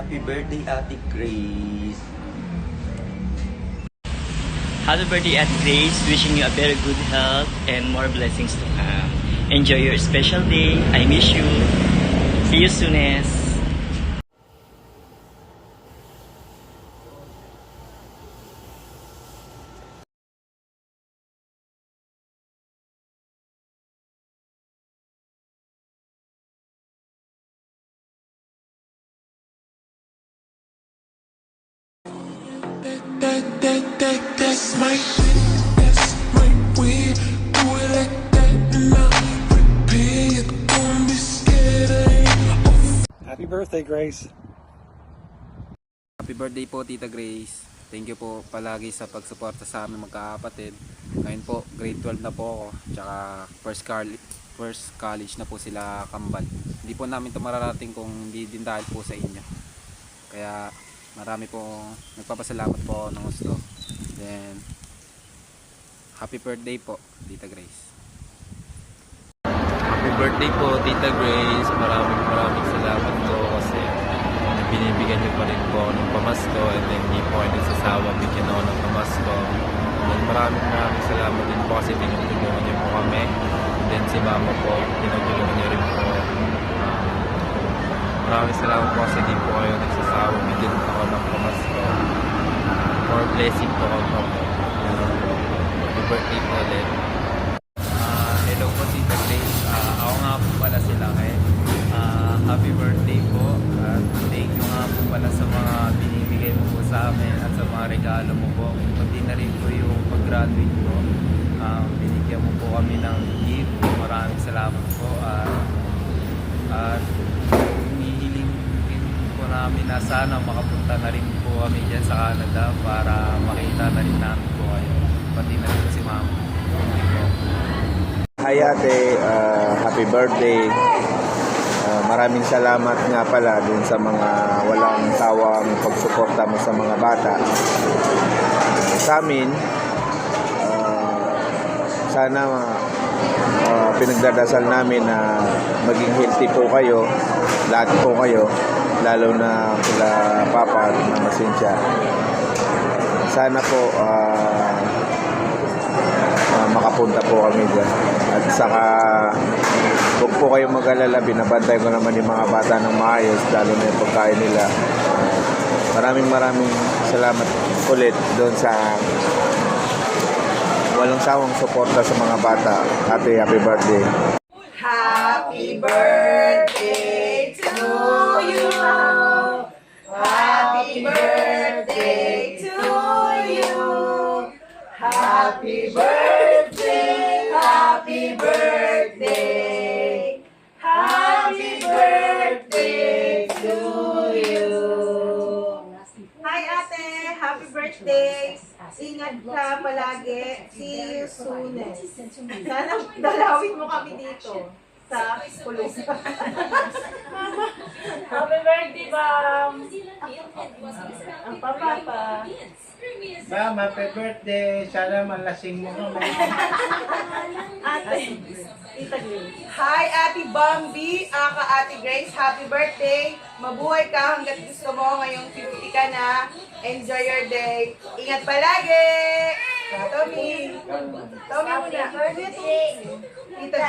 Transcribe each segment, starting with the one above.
Happy birthday, Ate Grace. Happy birthday, Ate Grace. Wishing you a very good health and more blessings to come. Enjoy your special day. I miss you. See you soonest. That's my way. Do it like that and I'll repay it. Don't be scared. Happy birthday, Grace. Happy birthday po, Tita Grace. Thank you po palagi sa pagsuporta sa amin magkakapatid. Ngayon po, grade 12 na po ako. Tsaka first college na po sila kambal. Hindi po namin ito mararating kung hindi din dahil po sa inyo. Kaya marami po, nagpapasalamat po ako ng gusto. Then, happy birthday po, Tita Grace. Happy birthday po, Tita Grace. Maraming salamat po kasi binibigyan niyo pa rin po ako ng pamasko and then hindi po kayo nagsasawa bigyan ako ng pamasko. And then maraming salamat din po kasi tinutulungan niyo po kami. And then si Mama po, tinutulungan niyo rin po. Maraming salamat po kasi hindi po kayo nagsasawa bigyan ako ng pamasko. More blessing po ako po. Happy birthday po ulit. Hello po, Tita Grace. Ako nga po pala si Laki. Happy birthday po. At thank you nga po pala sa mga binibigay mo po sa amin at sa mga regalo mo po. Pati na rin po yung pag-graduate ko. Binigyan mo po kami ng gift. Maraming salamat po. At hinihiling po namin na sana makapunta na rin po kami dyan sa Canada para makita na rin namin po kayo. Pati na rin po si Mama. Thank you po. Hi ate, happy birthday. Maraming salamat nga pala dun sa mga walang tawang pagsuporta mo sa mga bata. Sa amin, sana pinagdadasal namin na maging healthy po kayo, lahat po kayo, lalo na kila Papa at Mama Cynthia. Sana po makapunta po kami dyan. At saka huwag po kayong mag-alala, binabantay ko naman yung mga bata ng maayos, lalo na yung pagkain nila. Maraming salamat ulit doon sa walang sawang suporta sa mga bata. Happy birthday. Happy birthday to you. Happy birthday to you. Happy birthday, happy birthday. Happy birthday to you. Hi ate, happy birthday. Ingat ka palagi. See you soon. Sana dalawin mo kami dito sa kulong. Happy birthday, Bam! Ang papa. Ma'am, happy birthday. Sana malasing mo kami. Ate, Tita Grace. Hi, Ate Bambi. Ate Grace, happy birthday. Mabuhay ka hanggat gusto mo. Ngayong 50 ka na. Enjoy your day. Ingat palagi. Tommy. Tommy muna. Tita Grace. Tita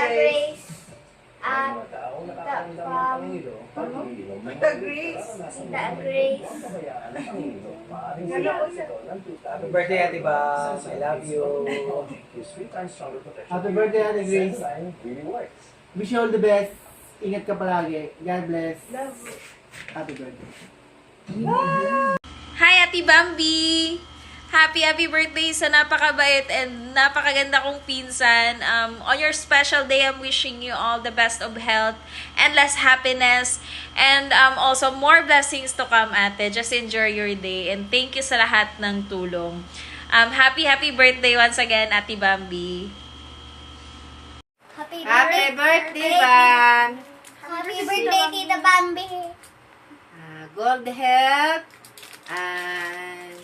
Grace. Happy birthday, Ate Bam. I love you. Happy birthday, Ate Grace. Wish you all the best. Ingat ka palagi. God bless. Happy birthday. Hi, Ate Bambi! Happy birthday sa napakabait and napakaganda kong pinsan. On your special day, I'm wishing you all the best of health, endless happiness, and also more blessings to come, ate. Just enjoy your day and thank you sa lahat ng tulong. Happy birthday once again, Ate Bambi. Happy birthday, Bam! Happy birthday, Tita Bambi! Good health and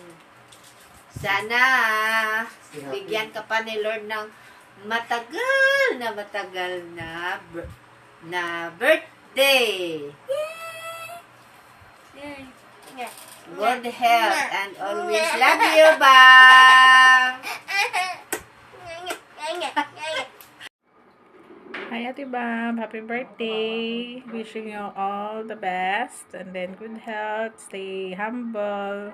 sana bigyan ka pa ni Lord ng matagal na birthday. Yay! good health, and always love you, Bang! Hi, Ate Bam. Happy birthday. Wishing you all the best and then good health. Stay humble.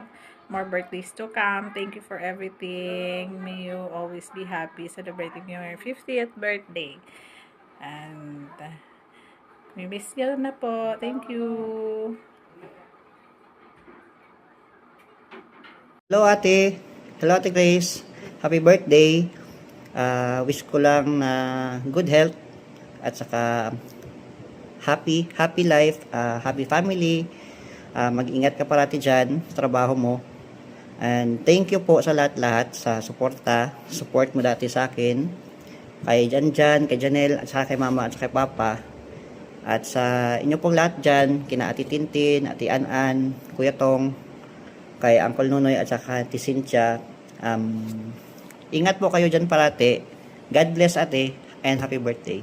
More birthdays to come. Thank you for everything. May you always be happy celebrating your 50th birthday. And we miss you na po. Thank you. Hello ate. Hello ate Grace. Happy birthday. Wish ko lang na good health at saka happy life, happy family. Mag-ingat ka parati dyan sa trabaho mo. And thank you po sa lahat-lahat sa support mo dati sa akin. Kay Janjan, kay Janelle, at saka kay Mama at saka kay Papa. At sa inyo pong lahat dyan, kina Ate Tintin, Ate Anan, Kuya Tong, kay Uncle Nunoy at saka Ate Cynthia. Ingat po kayo dyan parati. God bless ate and happy birthday.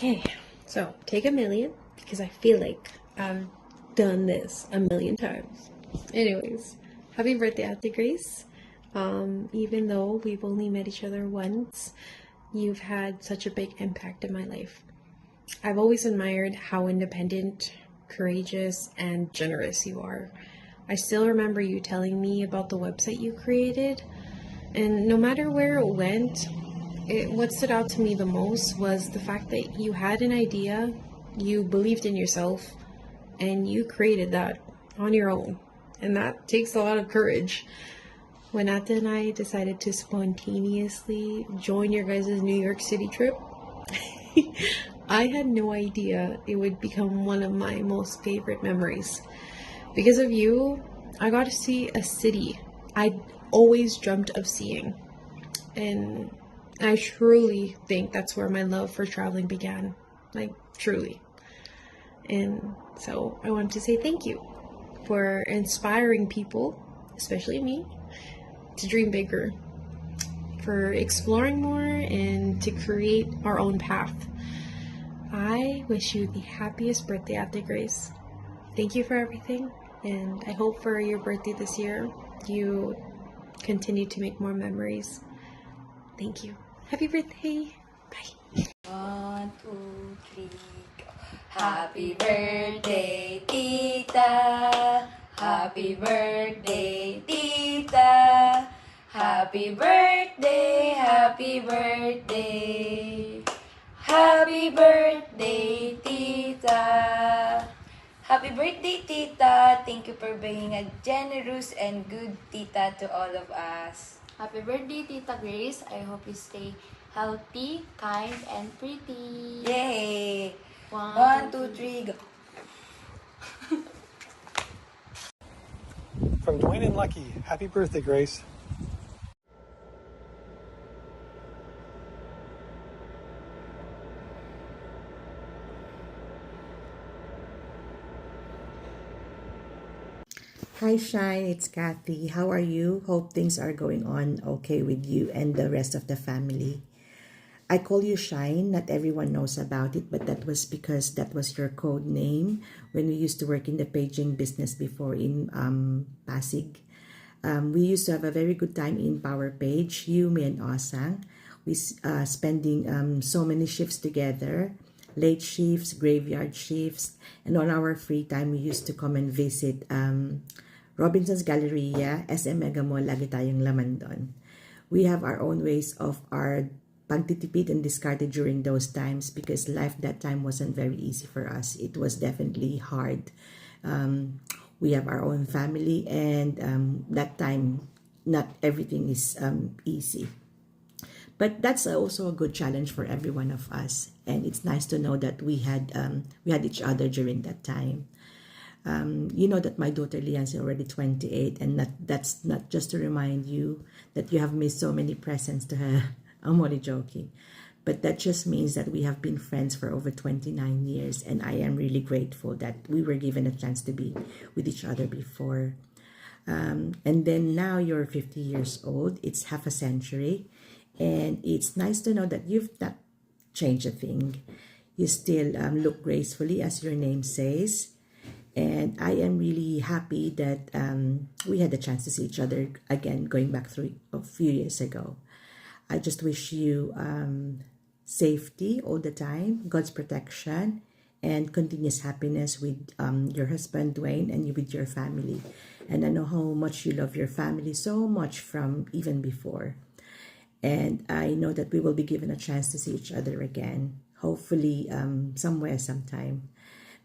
Okay, so take a million because I feel like I've done this a million times. Anyways, happy birthday, Ate Grace. Even though we've only met each other once, you've had such a big impact in my life. I've always admired how independent, courageous, and generous you are. I still remember you telling me about the website you created, and no matter where it went, what stood out to me the most was the fact that you had an idea, you believed in yourself, and you created that on your own. And that takes a lot of courage. When Ate and I decided to spontaneously join your guys' New York City trip, I had no idea it would become one of my most favorite memories. Because of you, I got to see a city I'd always dreamt of seeing. And I truly think that's where my love for traveling began. Like, truly. And so I wanted to say thank you for inspiring people, especially me, to dream bigger, for exploring more, and to create our own path. I wish you the happiest birthday, Ate Grace. Thank you for everything, and I hope for your birthday this year, you continue to make more memories. Thank you. Happy birthday. Bye. 1, 2, 3, go. Happy birthday, Tita. Happy birthday, Tita. Happy birthday, happy birthday. Happy birthday, Tita. Happy birthday, Tita. Thank you for being a generous and good Tita to all of us. Happy birthday, Tita Grace. I hope you stay healthy, kind, and pretty. Yay! 1, 2, 3, go. From Dwayne and Lucky, happy birthday, Grace. Hi Shine, it's Kathy. How are you? Hope things are going on okay with you and the rest of the family. I call you Shine. Not everyone knows about it, but that was because that was your code name when we used to work in the paging business before in Pasig. We used to have a very good time in Power Page, you, me, and Osang. We spending so many shifts together, late shifts, graveyard shifts, and on our free time, we used to come and visit Robinson's Galleria, SM Mega Mall, lagi tayong laman doon. We have our own ways of our pagtitipid and discarded during those times because life that time wasn't very easy for us. It was definitely hard. We have our own family, and that time, not everything is easy. But that's also a good challenge for every one of us, and it's nice to know that we had each other during that time. You know that my daughter Lian is already 28, and that's not just to remind you that you have missed so many presents to her. I'm only joking. But that just means that we have been friends for over 29 years, and I am really grateful that we were given a chance to be with each other before. And then now you're 50 years old. It's half a century, and it's nice to know that you've not changed a thing. You still look gracefully, as your name says. And I am really happy that we had the chance to see each other again, going back through a few years ago. I just wish you safety all the time, God's protection, and continuous happiness with your husband, Dwayne, and with your family. And I know how much you love your family so much from even before. And I know that we will be given a chance to see each other again, hopefully somewhere, sometime.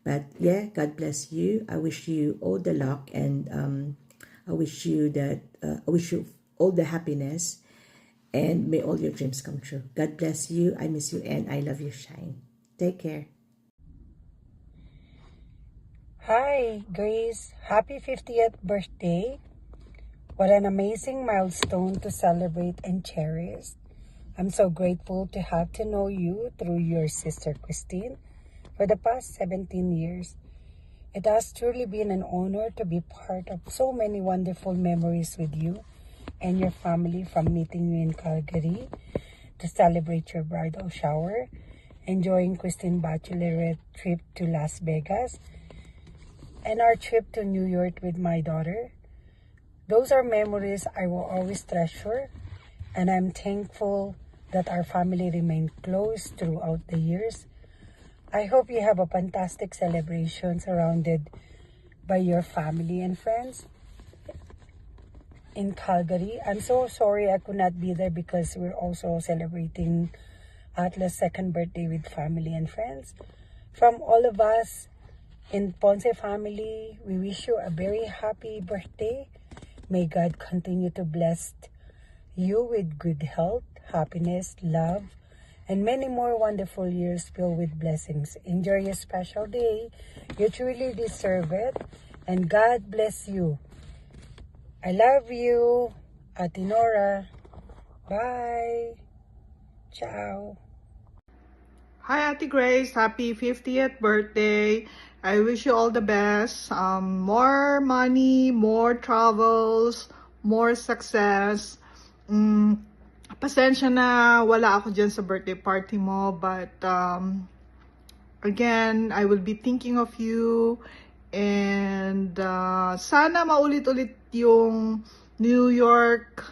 But yeah, God bless you. I wish you all the luck, and I wish you all the happiness, and may all your dreams come true. God bless you. I miss you, and I love you, Shine. Take care. Hi, Grace. Happy 50th birthday. What an amazing milestone to celebrate and cherish. I'm so grateful to have to know you through your sister Christine for the past 17 years. It has truly been an honor to be part of so many wonderful memories with you and your family, from meeting you in Calgary to celebrate your bridal shower, enjoying Christine Bachelorette trip to Las Vegas, and our trip to New York with my daughter. Those are memories I will always treasure, and I'm thankful that our family remained close throughout the years. I hope you have a fantastic celebration surrounded by your family and friends in Calgary. I'm so sorry I could not be there because we're also celebrating Atlas' second birthday with family and friends. From all of us in Ponce family, we wish you a very happy birthday. May God continue to bless you with good health, happiness, love, and many more wonderful years filled with blessings. Enjoy your special day. You truly deserve it. And God bless you. I love you, Ate Nora. Bye. Ciao. Hi, Ate Grace. Happy 50th birthday. I wish you all the best. More money, more travels, more success. Pasensya na wala ako dyan sa birthday party mo. But again, I will be thinking of you. And sana maulit-ulit yung New York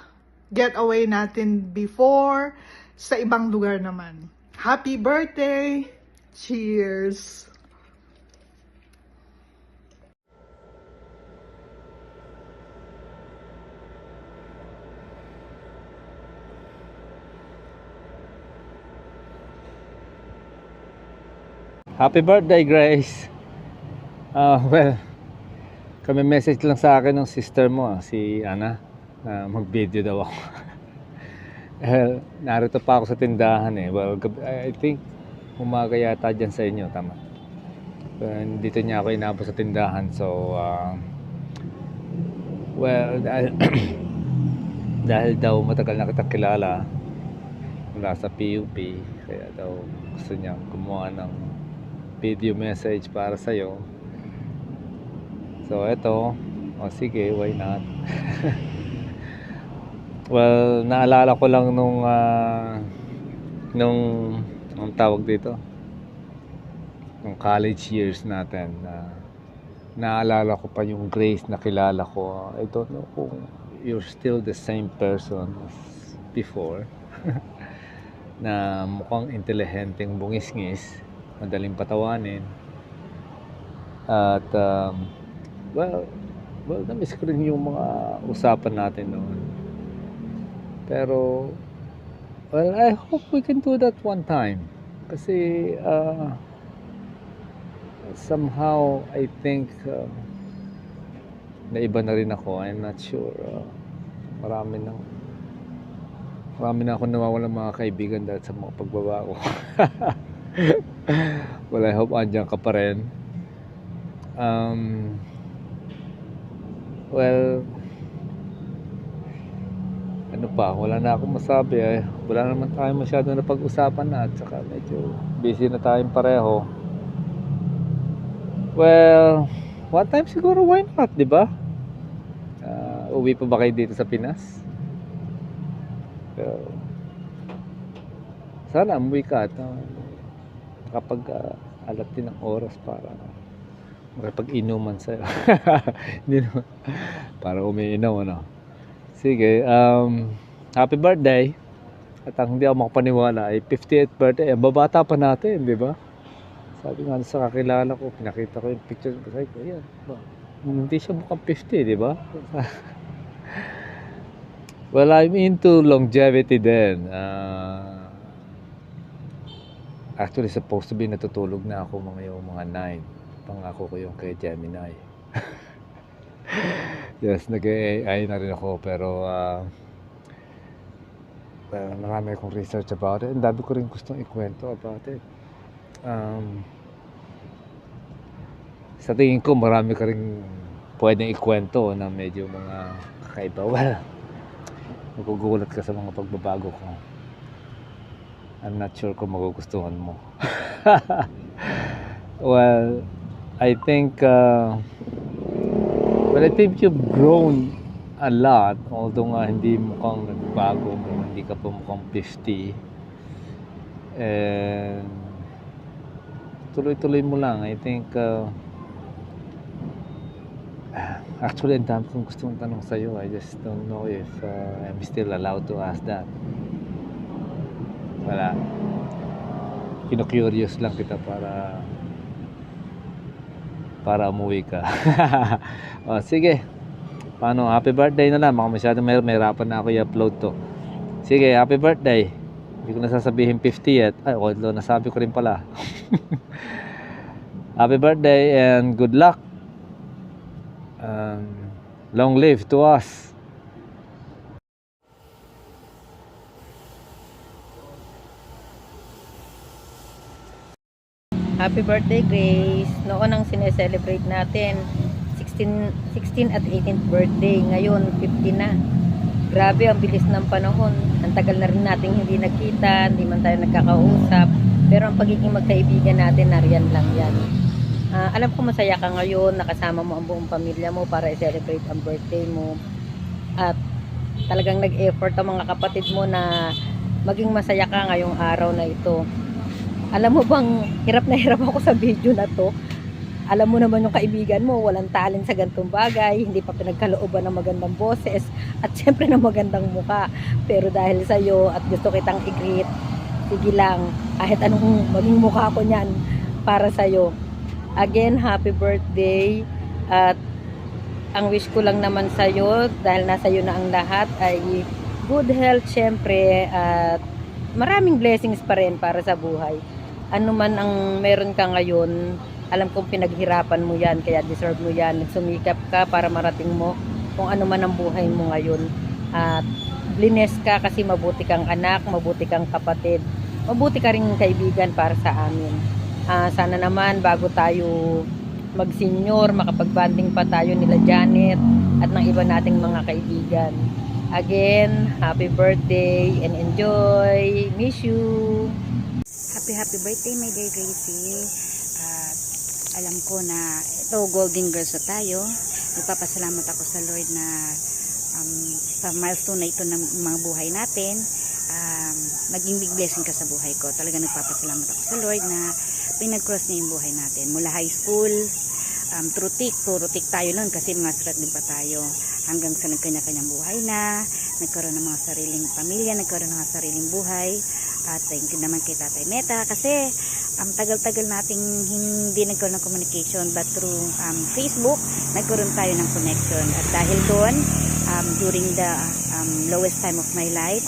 getaway natin before sa ibang lugar naman. Happy birthday! Cheers! Happy birthday, Grace. Well, kami message lang sa akin ng sister mo, si Ana, na mag-video daw ako. Narito pa ako sa tindahan eh. Well, I think umaga yata dyan sa inyo, tama. Dito niya ako inabot sa tindahan. So, well, dahil daw matagal na kitang kilala mula sa PUP, kaya daw gusto niya gumawa ng video message para sa'yo. So, eto. O sige, why not? Well, naalala ko lang nung ang tawag dito, nung college years natin, naalala ko pa yung Grace na kilala ko. I don't know kung you're still the same person as before. Na mukhang intelihenteng bungis-ngis, madaling patawanin. At well, na-miss ko rin yung mga usapan natin noon. Pero, well, I hope we can do that one time. Kasi, somehow, I think, na iba na rin ako. I'm not sure. Marami na ako nawawalan mga kaibigan dahil sa mga pagbabago. Well, I hope andyan ka pa rin. Well, ano pa, wala na akong masabi eh. Wala naman tayo masyado na pag-usapan na, at saka medyo busy na tayong pareho. Well, one time siguro, why not, di ba? Uwi pa ba kayo dito sa Pinas? Pero, sana umuwi ka at kapag alat din ang oras para makipag-inuman sa'yo. Hindi naman. Para umiinom, ano. Sige, happy birthday. At ang hindi ako makapaniwala ay 50th birthday. Ang babata pa natin, di ba? Sabi nga sa kakilala ko, pinakita ko yung picture. Sabi ko, yan. Hindi siya mukhang 50, di ba? Well, I'm into longevity din. Actually, supposed to be natutulog na ako mga 9. Pangako ko yung kay Gemini. Yes, nag-AI na rin ako. Pero, marami akong research about it. Ang dami ko rin gustong ikwento about it. Sa tingin ko, marami ka rin pwedeng ikwento na medyo mga kakaiba. Well, magugulat ka sa mga pagbabago ko. I'm not sure kung magugustuhan mo. Well, I think you've grown a lot, although nga hindi mukhang nagbago, hindi ka pa mukhang 50. And tuloy-tuloy mo lang. I think actually ang dami kong gustong tanong sa'yo. I just don't know if I'm still allowed to ask that. Wala. Kino-curious lang kita para umuwi ka. O, sige. Paano? Happy birthday na lang. Baka masyadong mahirapan na ako i-upload to. Sige, happy birthday. Hindi ko nasasabihin 50 yet. Ay, although nasabi ko rin pala. Happy birthday and good luck. Long live to us. Happy birthday, Grace. Noon ang sineselebrate natin, 16 at 18th birthday. Ngayon, 50 na. Grabe, ang bilis ng panahon. Ang tagal na rin nating hindi nagkita, hindi man tayo nagkakausap. Pero ang pagiging magkaibigan natin, nariyan lang yan. Alam ko masaya ka ngayon, nakasama mo ang buong pamilya mo para i-celebrate ang birthday mo. At talagang nag-effort ang mga kapatid mo na maging masaya ka ngayong araw na ito. Alam mo bang, hirap na hirap ako sa video na to. Alam mo naman yung kaibigan mo, walang talent sa gantong bagay, hindi pa pinagkalooban ng magandang boses, at syempre ng magandang muka. Pero dahil sa'yo at gusto kitang i-greet, sige lang, kahit anong maging mukha ko niyan para sa'yo. Again, happy birthday. At ang wish ko lang naman sa'yo, dahil nasa iyo na ang lahat, ay good health syempre, at maraming blessings pa rin para sa buhay. Ano man ang meron ka ngayon, alam kong pinaghirapan mo yan, kaya deserve mo yan. Nagsumikap ka para marating mo kung ano man ang buhay mo ngayon. At blessed ka kasi mabuti kang anak, mabuti kang kapatid, mabuti ka rin kaibigan para sa amin. Sana naman bago tayo mag-senior, makapag-banding pa tayo nila Janet at ng iba nating mga kaibigan. Again, happy birthday and enjoy. Miss you. Happy birthday, my dear Gracie. Alam ko na ito, golden girls na tayo. Nagpapasalamat ako sa Lord na sa milestone na ito ng mga buhay natin. Maging big blessing ka sa buhay ko. Talaga nagpapasalamat ako sa Lord na pinag-cross niya yung buhay natin. Mula high school, through thick, puro thick tayo noon kasi mga struggling pa tayo. Hanggang sa nagkanya-kanyang buhay na, nagkaroon ng mga sariling pamilya, nagkaroon ng mga sariling buhay. At thank you naman kay Tatay Meta kasi tagal-tagal nating hindi nagkaroon ng communication, but through Facebook, nagkaroon tayo ng connection. At dahil doon, during the lowest time of my life,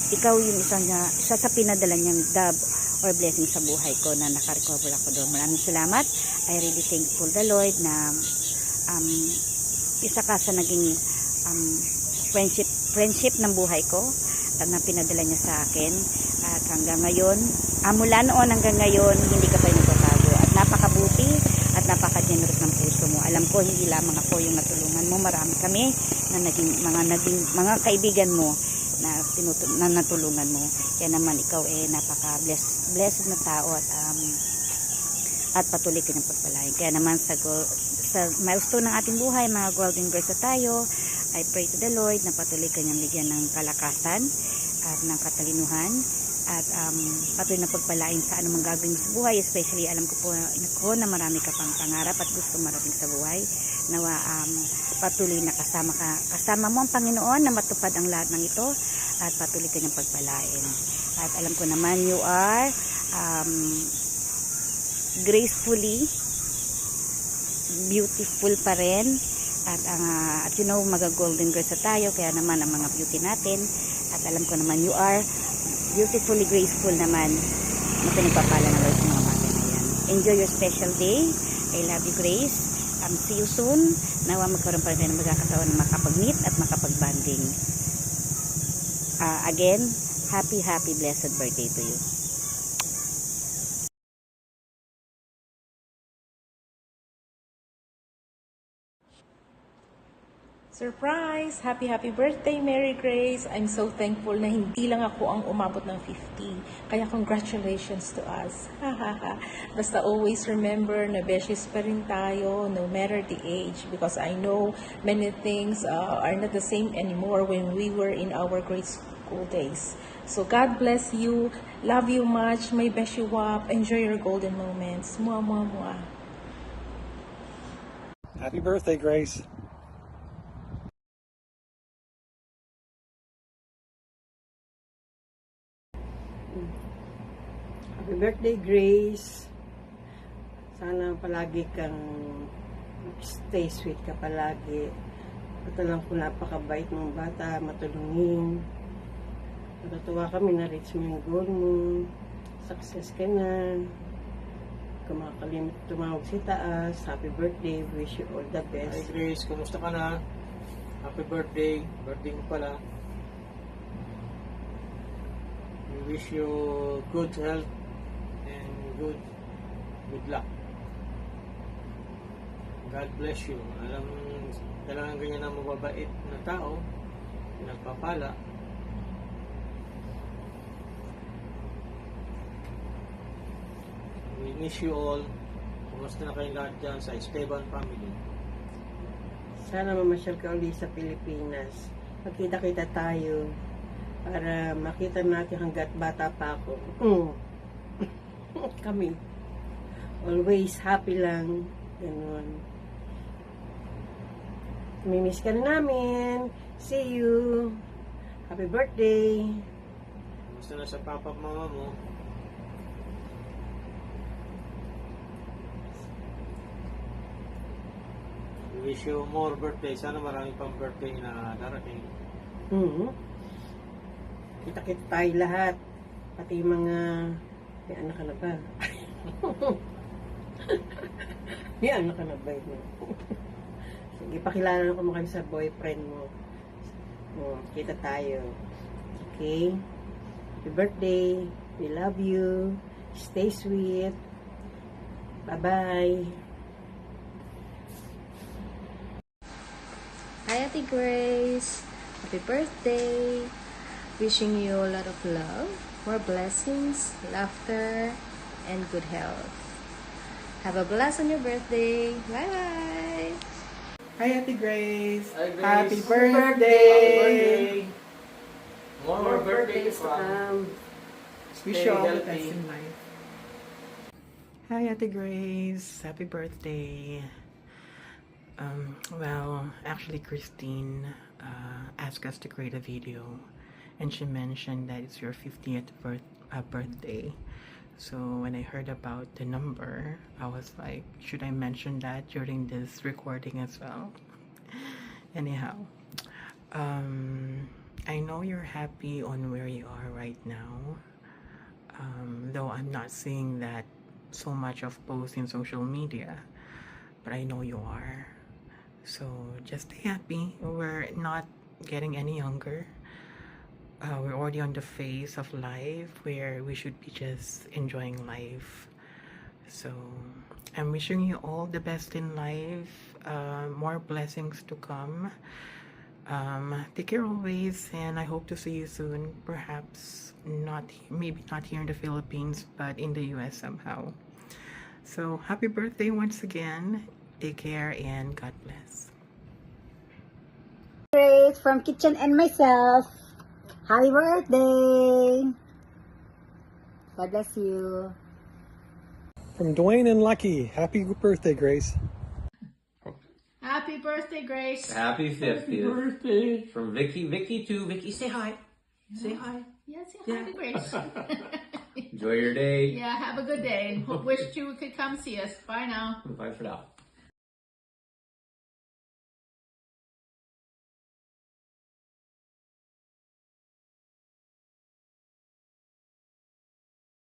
ikaw yung isa sa pinadala niyang dab or blessing sa buhay ko na nakarecover ako doon. Maraming salamat. I really thankful the Lord na isa ka sa naging friendship ng buhay ko at na pinadala niya sa akin. At hanggang ngayon, mula noon hanggang ngayon, hindi ka pa nagbabago. At napakabuti at napaka-generous ng puso mo. Alam ko, hindi lamang ako yung natulungan mo. Marami kami na naging mga kaibigan mo na natulungan mo. Kaya naman ikaw napaka-blessed na tao at patuloy ka ng pagpalain. Kaya naman sa milestone ng ating buhay, mga golden girls na tayo, I pray to the Lord na patuloy ka niyang bigyan ng kalakasan at ng katalinuhan at patuloy na pagpalain sa anumang gagawin mo sa buhay. Especially alam ko po na marami ka pang pangarap at gusto marating sa buhay. Nawa patuloy na kasama mo ang Panginoon na matupad ang lahat ng ito at patuloy kanyang pagpalain. At alam ko naman you are gracefully beautiful pa rin at you know golden girls na tayo, kaya naman ang mga beauty natin, at alam ko naman you are beautifully graceful naman na pinagpapala ng Lord sa mga bagay na yan. Enjoy your special day. I love you, Grace. See you soon. Nawa magkaroon pa rin tayo ng magkakataon na makapag-meet at makapag-banding. Again, happy blessed birthday to you. Surprise! Happy birthday, Mary Grace! I'm so thankful na hindi lang ako ang umabot ng 50. Kaya congratulations to us. Basta always remember na beshes pa rin tayo no matter the age, because I know many things are not the same anymore when we were in our grade school days. So God bless you. Love you much. May best you up. Enjoy your golden moments. Mwah, mwah, mwah. Happy birthday, Grace. Happy birthday, Grace. Sana palagi kang stay sweet ka palagi. At alam ko napakabait mong bata, matulungin. Natutuwa kami na reach mo yung goal mo. Success ka na. Kung makakalimit tumawag si taas. Happy birthday. Wish you all the best. Hi Grace, kumusta ka na? Happy birthday. Birthday mo pala. We wish you good health and good luck. God bless you. Alam, talagang ganyan ang mababait na tao, nagpapala. We miss you all. Kumusta na kayong lahat dyan sa Esteban family? Sana mamasyal ka ulit sa Pilipinas. Magkita-kita tayo para makita natin hanggat bata pa ako. Kami. Always happy lang. Ganun. Mimiss ka na namin. See you. Happy birthday. Kumusta na sa papa at mama mo? We wish you more birthday. Sana marami pang birthday na darating. Kita-kita tayo lahat. Pati yung mga... May anak ka na ba? May anak ka na ba? Sige, pakilala ko mo kayo sa boyfriend mo. Kita tayo. Okay? Happy birthday. We love you. Stay sweet. Bye-bye. Hi, Ate Grace. Happy birthday. Wishing you a lot of love, more blessings, laughter, and good health. Have a blast on your birthday. Bye-bye. Hi, Ate Grace. Hi, Grace. Happy birthday. More birthdays to come. Wish you all the best in life. Hi, Ate Grace. Happy birthday. Well, actually, Christine asked us to create a video, and she mentioned that it's your 50th birthday. So when I heard about the number, I was like, should I mention that during this recording as well? Anyhow, I know you're happy on where you are right now, though I'm not seeing that so much of posts in social media, but I know you are. So just stay happy. We're not getting any younger. We're already on the phase of life where we should be just enjoying life. So I'm wishing you all the best in life, more blessings to come. Take care always, and I hope to see you soon. Perhaps maybe not here in the Philippines, but in the US somehow. So happy birthday once again. Take care and God bless. Grace from Kitchen and myself. Happy birthday! God bless you. From Dwayne and Lucky, happy birthday, Grace. Happy birthday, Grace. Happy 50th. Happy birthday. From Vicky. Vicky too. Vicky, say hi. Say hi. Yes, yeah, happy Grace. Enjoy your day. Yeah, have a good day. Wish you could come see us. Bye now. Bye for now.